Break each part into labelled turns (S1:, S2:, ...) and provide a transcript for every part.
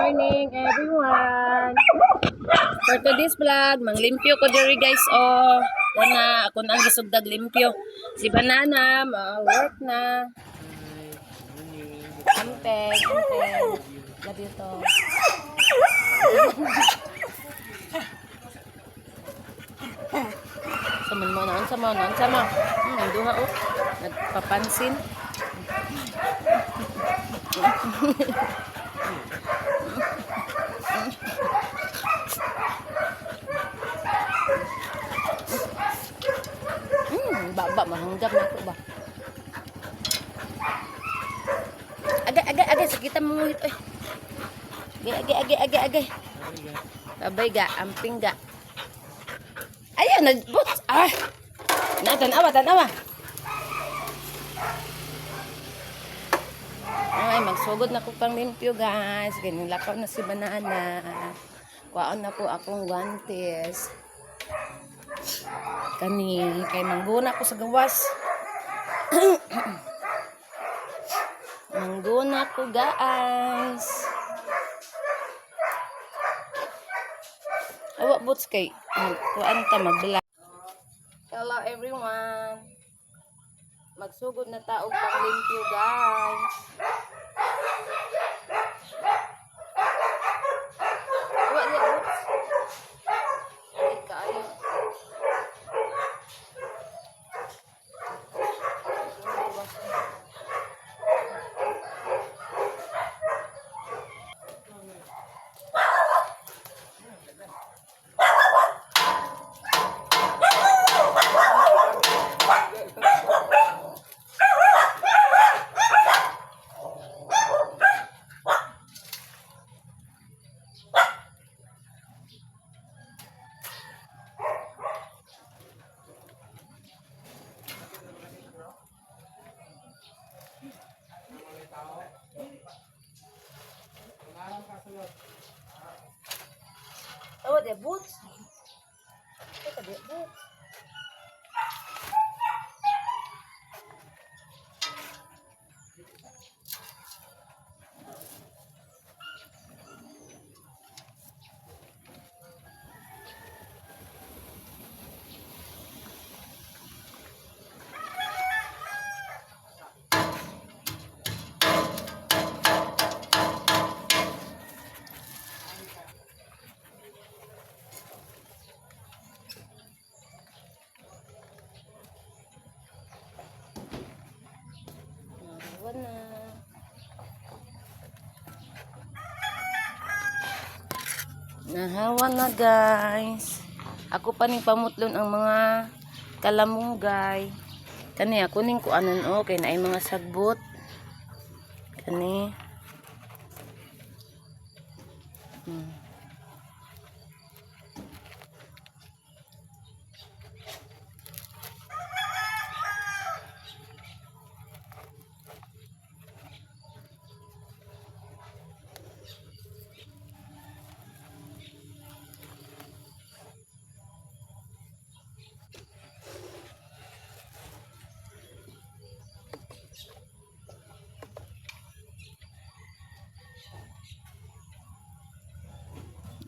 S1: morning everyone. For today's vlog, manglimpyo ko diri guys. Oh, yan na ako nang gisugdag limpyo. Si Banana work na. Ampeg. Love you to. Sama. Ang duha oh. Nagpapansin. Baba mahanggap na ako ba. Agay sakita mo muhit oy. Agay. Babay ga, amping ga. Ayan nagbuts. Tanawa. Ay, magsugod na ko pang limpyo guys. Ganilakaw na si Banana. Kuwaon na po akong guantes. Kay mangguna ko sa gawas. Mangguna ko guys. Awa boots kay kuan ta magla. Hello everyone. Magsugod na taog pang limpyo guys. Awa dia boots. Ay kaayo. Oh, dia boots. Ito dia boots. Nahawa na guys. Ako pa ning pamutlon ang mga kalamunggay. Kani ako ning kuanon kay naay mga sagbot. Kani.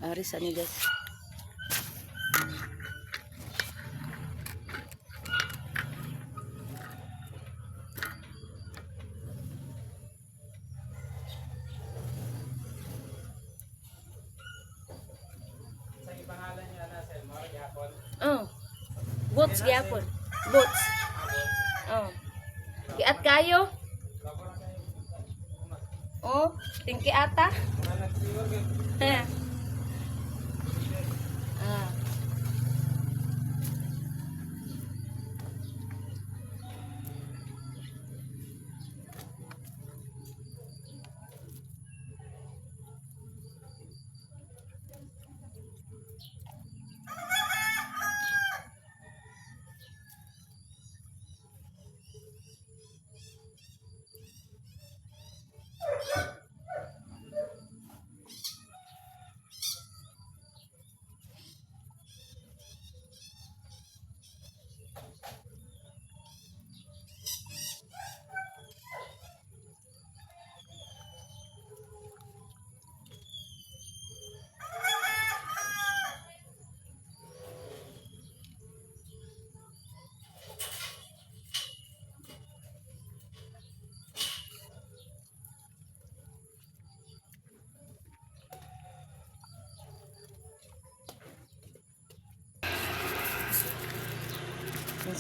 S1: Aris ani guys. Oh. Boots gyapon. Boots. Oh. Giat kayo? Oh, tingki ata.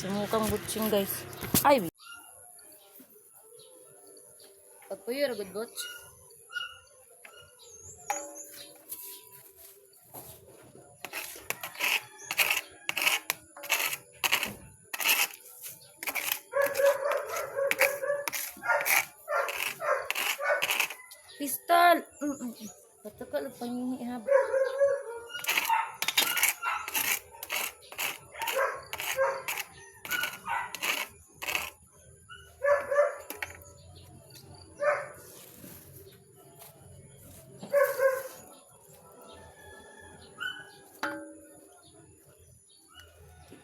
S1: Sumukang butching guys. Ay! Pagpuyo, good butch. Pistol! Pataka lang pangingi ha.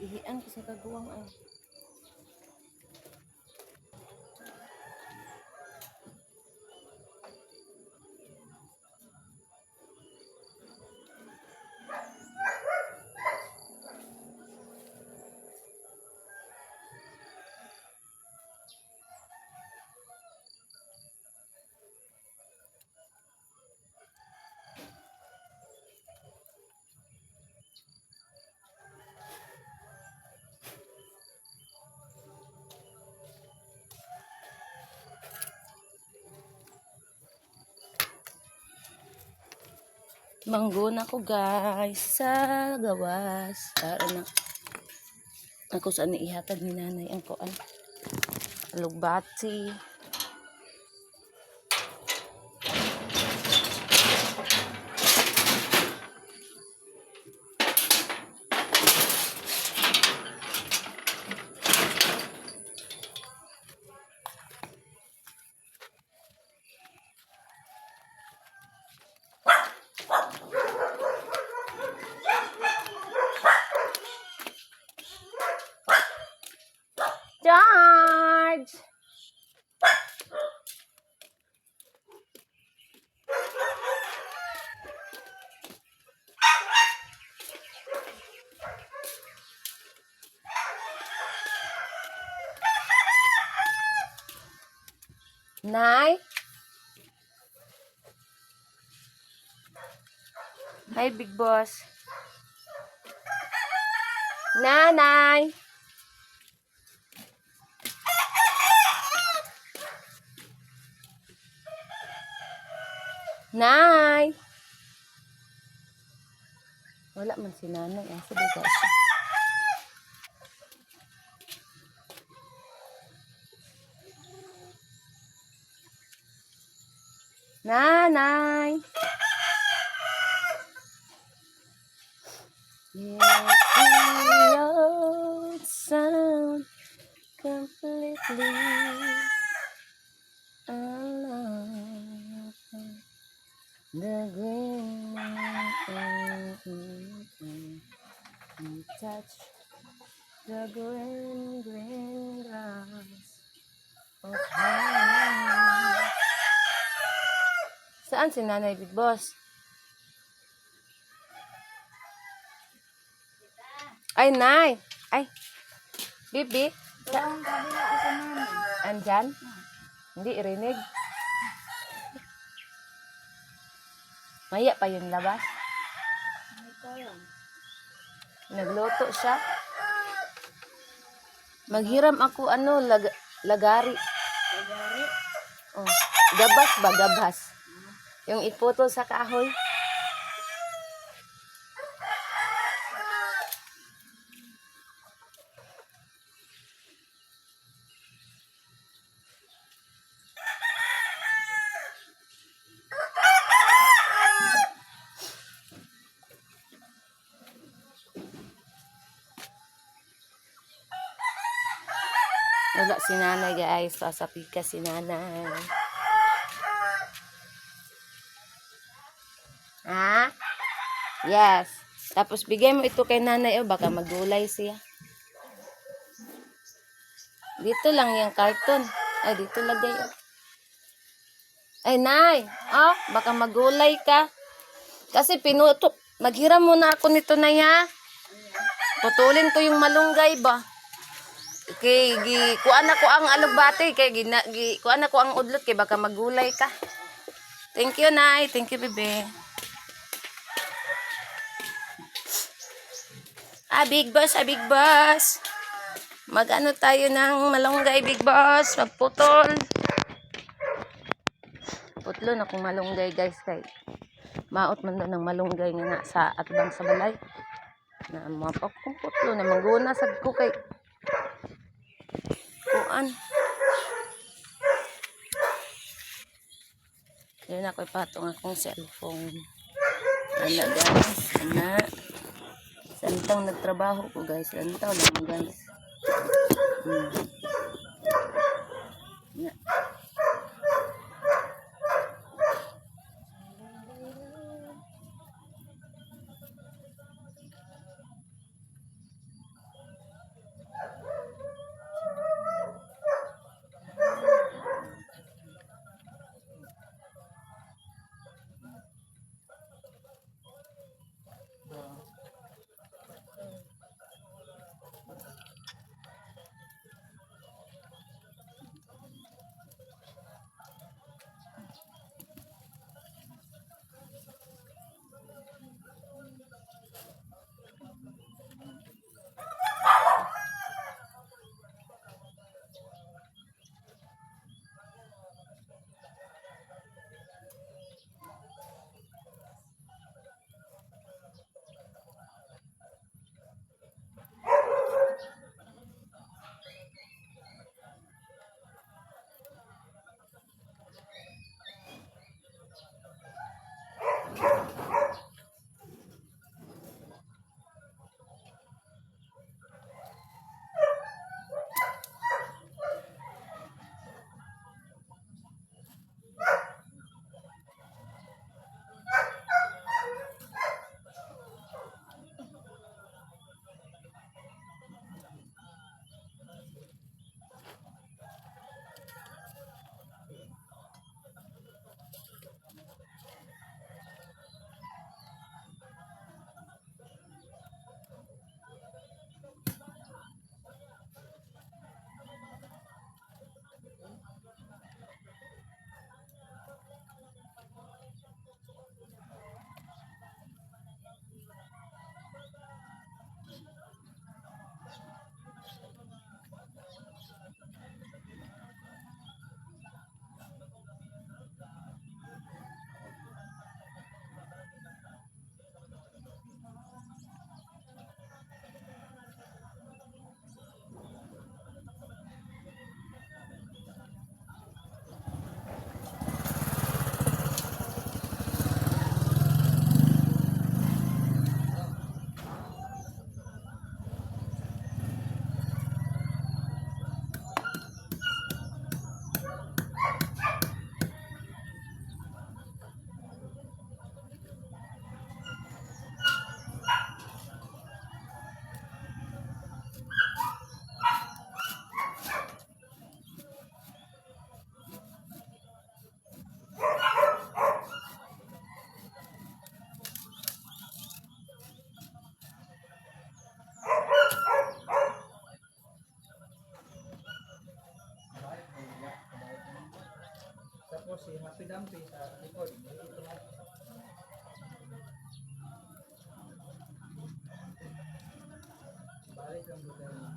S1: Ihian ko sa kaguwang ay. Manggo na ko guys sa gawas. Para na ako saan ihatag ni nanay ang kuan. Alugbati. George! Nay? Hi, Big Boss. Nanay! Nay! Wala man si nanay. Sige guys. Nanay! Yes, the old sound completely alone. The green touch the green grass of home. Saan si Nanay Big Boss? Ay, Nay! Ay! Bibi! Andyan? Hindi, irinig. Maya pa yung labas. Nagluto siya. Maghiram ako, lagari.
S2: Lagari?
S1: Oh, gabas ba? Gabas. Yung iputol sa kahoy. Wala si nanay guys. Sasapi ka si nanay. Ha? Yes. Tapos bigay mo ito kay nanay. Oh, baka magulay siya. Dito lang yung carton. Ay, dito lagay. Oh. Ay, nay. Oh, baka magulay ka. Kasi pinuto. Maghiram muna ako nito na ya. Putulin ko yung malunggay ba. Kay kuan ako ang alugbati kay kuan ako ang udlot kay baka magulay ka. Thank you, nay. Thank you, bebe. Ah, Big Boss, Big Boss. Mag-ano tayo ng malunggay, Big Boss. Magputol. Putlo na kung malunggay, guys. Kay maot man doon ng malunggay nga sa atbang sa balay. Na mapakong putlo na maguna sa ko kay kuan. Yun ako ipatong akong cellphone. Ana guys, ana. Santang nagtrabaho ko guys. Santaw lang guys. Ana.
S2: Tapos si Happy Dumpy sa likod. Balik ang buday.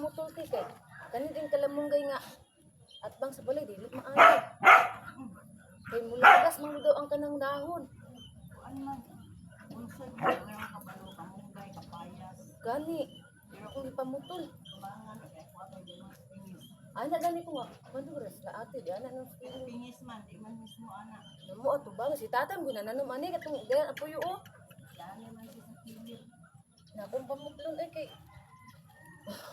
S1: pamutol kay kay. Kani din kalamunggay nga at bang sa balay dili maayo. Kay mulagas man daw ang kanang dahon.
S3: Ano man, unsod mo ang kabalo, kamunggay, kapayas,
S1: Gani kung ipamutol.
S3: kumangan, kaya ko ako di mas pingis.
S1: Ana gani ko nga maduras na ate di ana nang
S3: Pingis man, di man mismo anak.
S1: mo ato ba si tatam gina nanom ani katong dayan apuyo o.
S3: Dami man siya sa kilir.
S1: Na kung pamutlon ay kay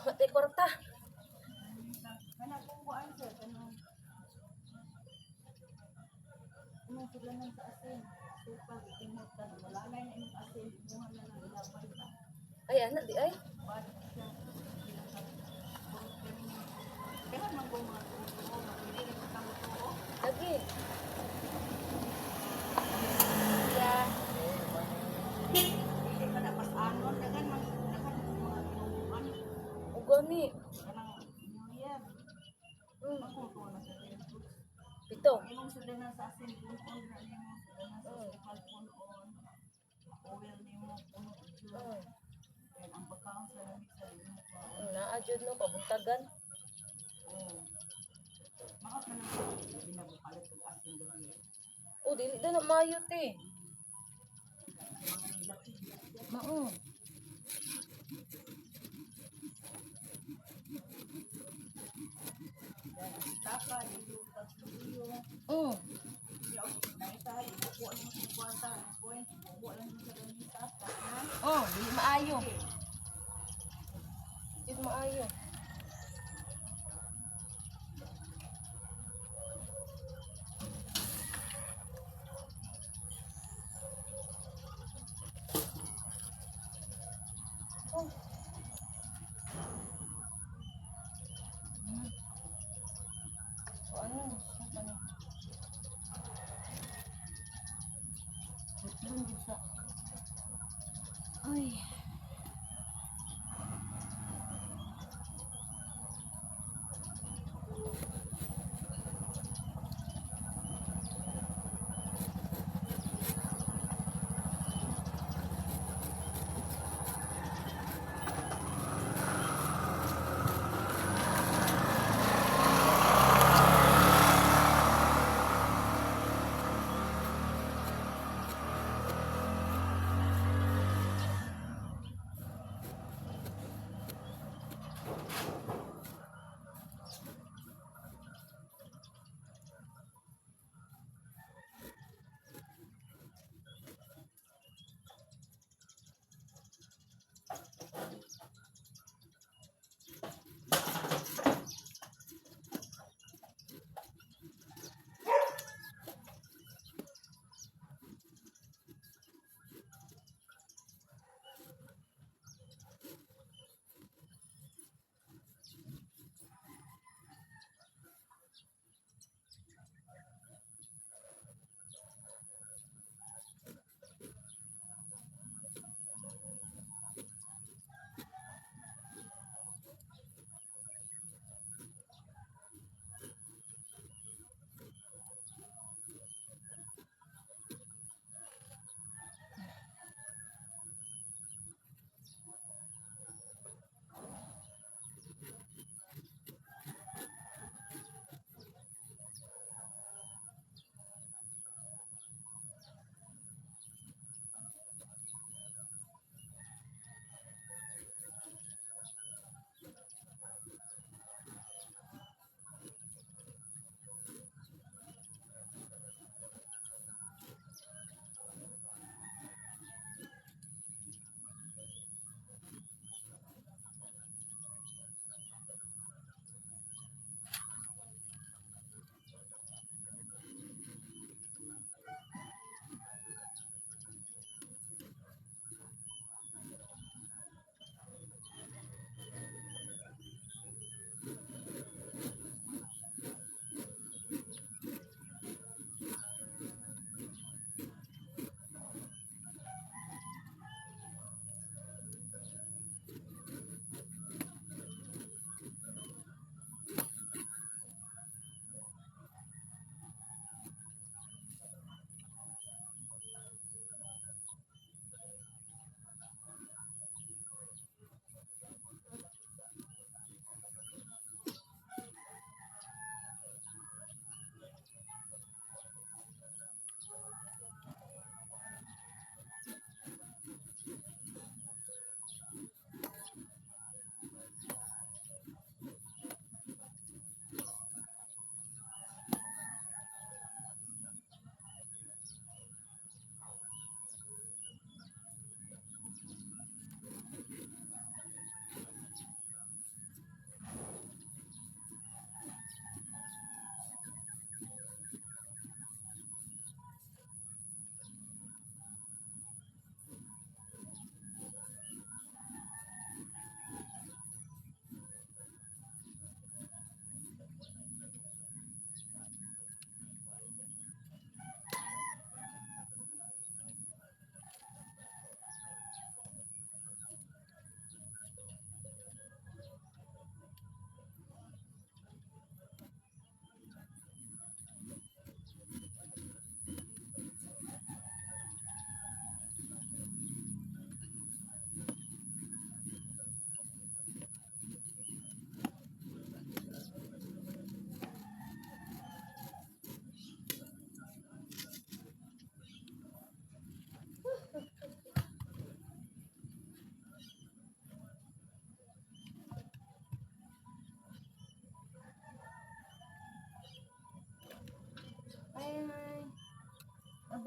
S1: matay kwarta.
S3: Kana kung kuan sir, kanang sila nang sa asin. Supag, ikimutan, wala na yung imong asin, imuha na lang ilapay ka.
S1: Ay ana di ay.
S3: Bad siya, kaya man kung mga tuto, hindi ka kamuto.
S1: Lagi. Ya.
S3: Hindi ka na pas anon, dagan man mga tinubuan.
S1: O gani.
S3: Kanang New Year, magkuto na sa Facebook.
S1: Pito.
S3: Imong sudanan sa asin, punon na nimo, sudanan sa sukal, punon. Oil nimo, punon. Kaya ang pagkaon sa lamig sa limot mo.
S1: Naadjud no pabuntagan.
S3: Oo. Makap na lang, sabi na bukalit ng asin gabi.
S1: O dili na na mayo te. Mao.
S3: Tapa, dito, pagsuyo.
S1: Mm.
S3: Naita, ibuko ang mga kwarta, point, ibuko lang sa ganita, na.
S1: Oh, dili maayo. Dili maayo. Oh. O ano? Saan ano? Doon din sa... Ay.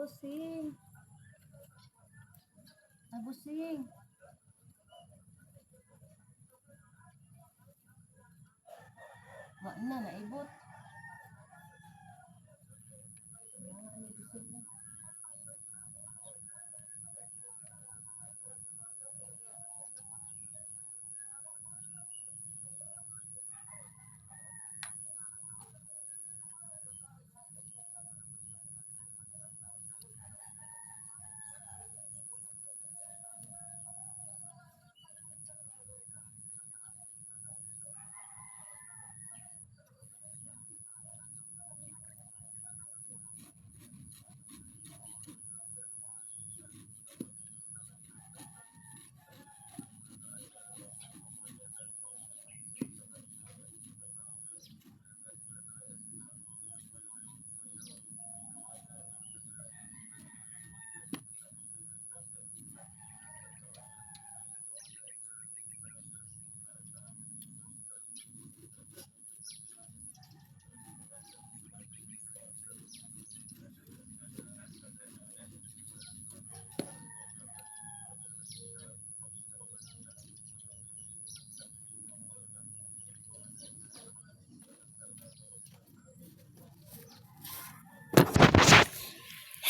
S1: Abusing. Abusing. Wa na naibot.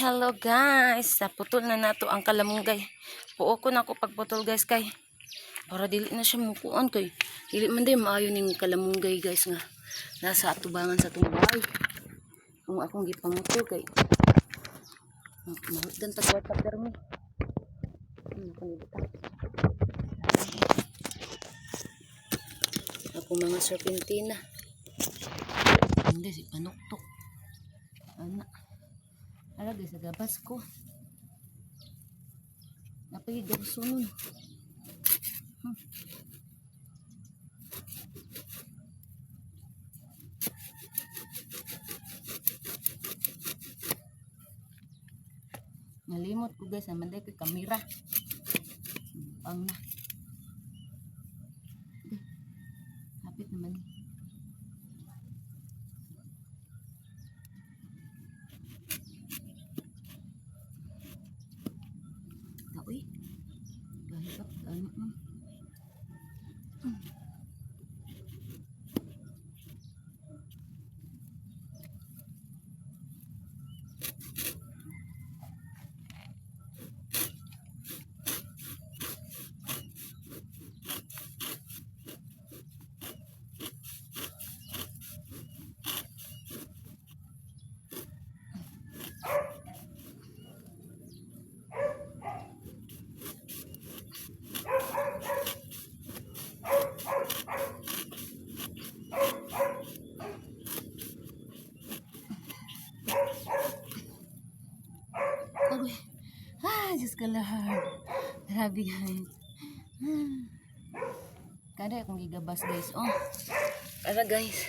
S1: Hello guys, naputol na nato ang kalamunggay. Puo ko na ako pagputol guys kay para dili na siya mukuan kay dili man day maayo ning kalamunggay guys nga nasa atubangan sa atong bahay. Kung akong gipamutol kay mahutdan ta kuwat permi. Ako mga serpentina. Hindi si panuktok. Ana. Alagay sa gabas ko. Napay gabsunon. Nalimot ko guys, naman dahil ko kamera. Ang na. Hapit naman. Uy, gahirap ano. Agoy. Diyos ka lahar. Grabe guys. Kada akong gigabas guys. Oh. Ara guys.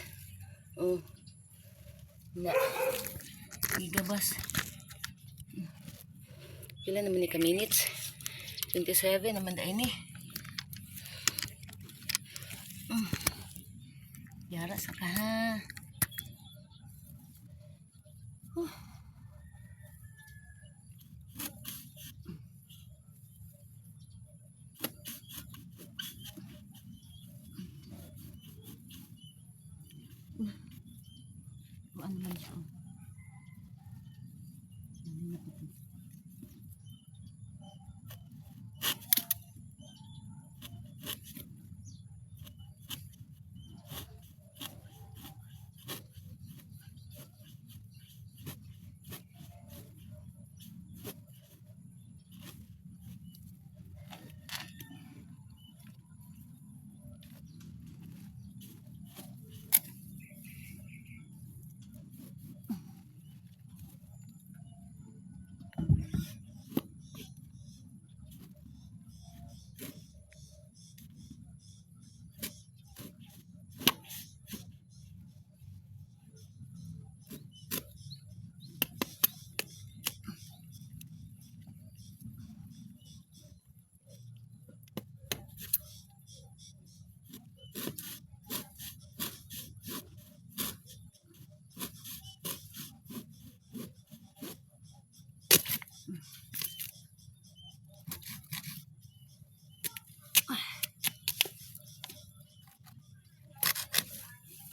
S1: Oh. Na. Gigabas. Pila naman ni ka minutes? 27 naman dahil ni. Yara sa ka ha. Ano man siya.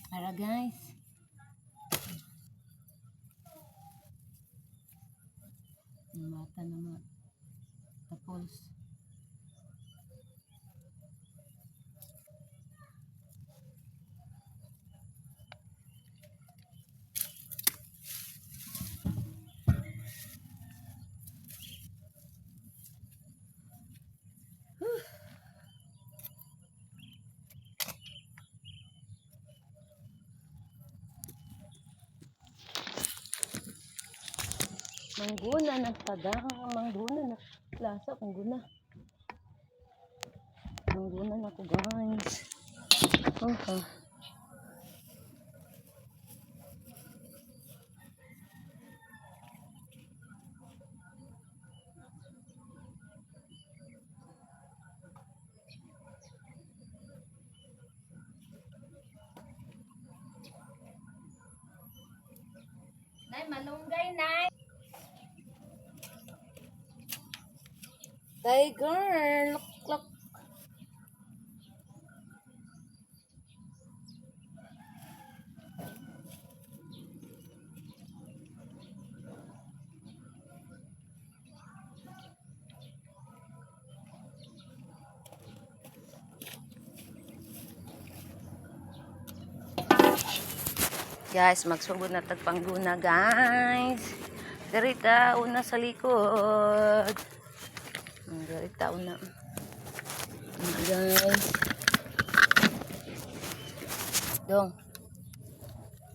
S1: Para guys. Ang mata naman. Tapos. Mangguna nagpadang, mangguna na lasa kung guna. Mangguna na ko guys. Okay. Nay, malunggay, nay. Tiger, look, look. Guys, magsugod na tagpangguna, guys. Dirita, una sa likod. Dirita, una. Guys. Dong.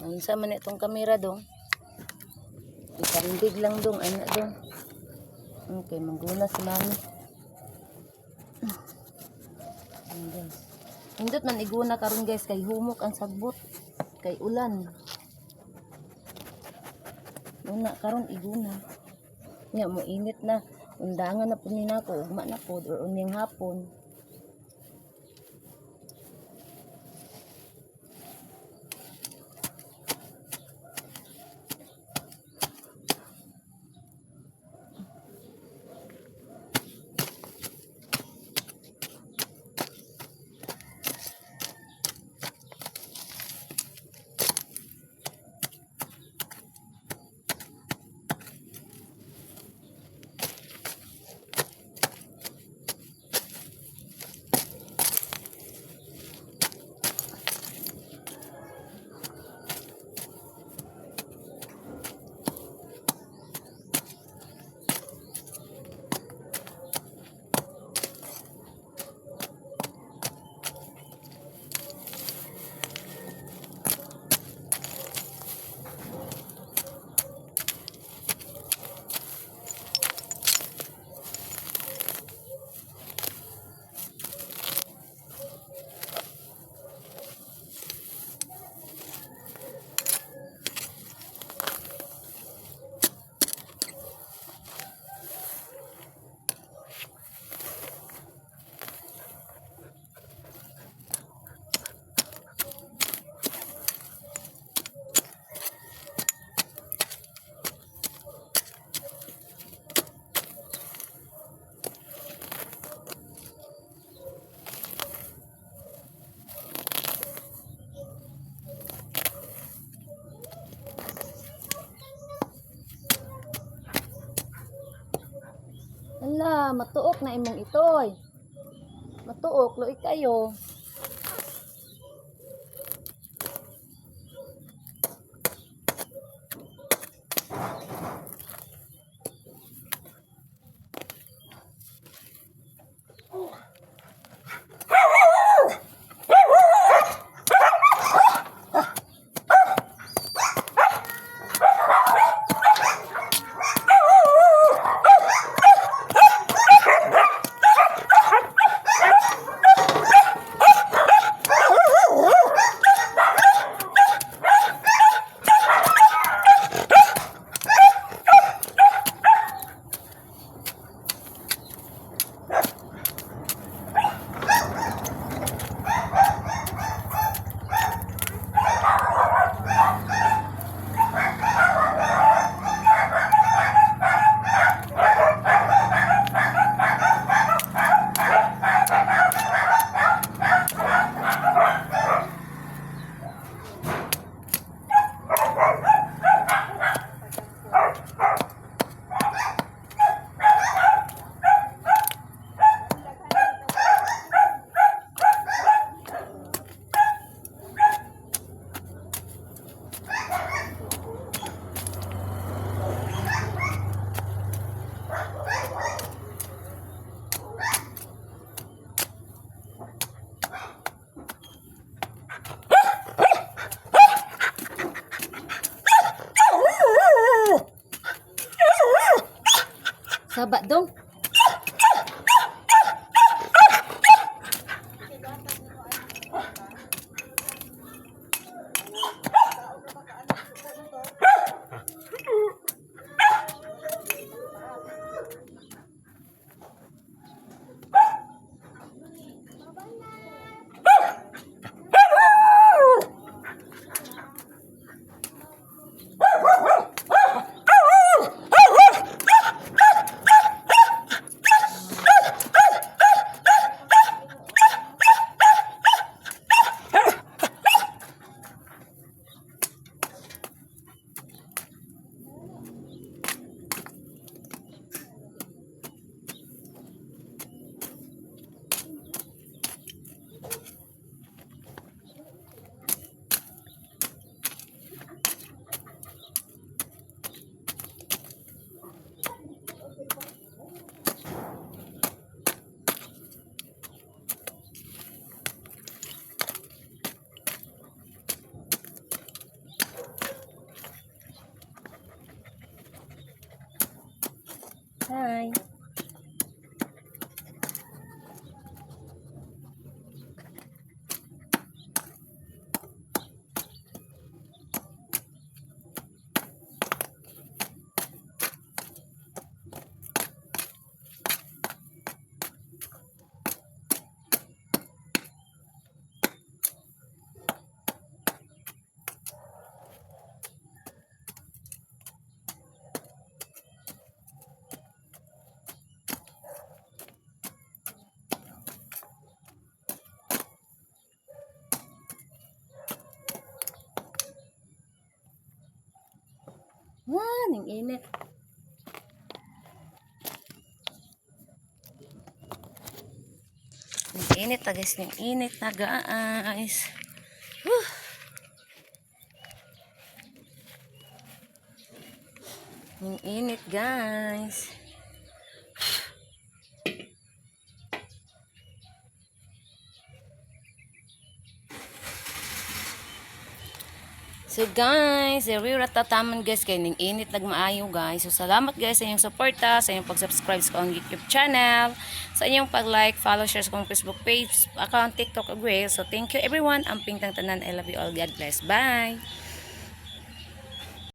S1: Ngayon sa man itong kamera, dong. Ikandig lang, dong. Anak, dong. Okay, mangguna si mami. Guys. Hindot man iguna karon guys, kay humok ang sagbot. Kay ulan. Una karon iguna. Nya mo init na. Undangan na po ni nako, ugma na po or unyang hapon. Hala, matuok na imong itoy. Matuok, luik kayo. haba dong. Hi. Ang init. Ang init na guys, ang init na guys. Whew. Ang init guys. So guys, rira tataman guys kay ning init nagmaayo guys. So salamat guys sa inyong suporta, sa inyong pag-subscribe sa akong YouTube channel, sa inyong pag-like, follow, share sa akong Facebook page, account, TikTok, agree. So thank you everyone. Ang pingtang tanan, I love you all. God bless. Bye.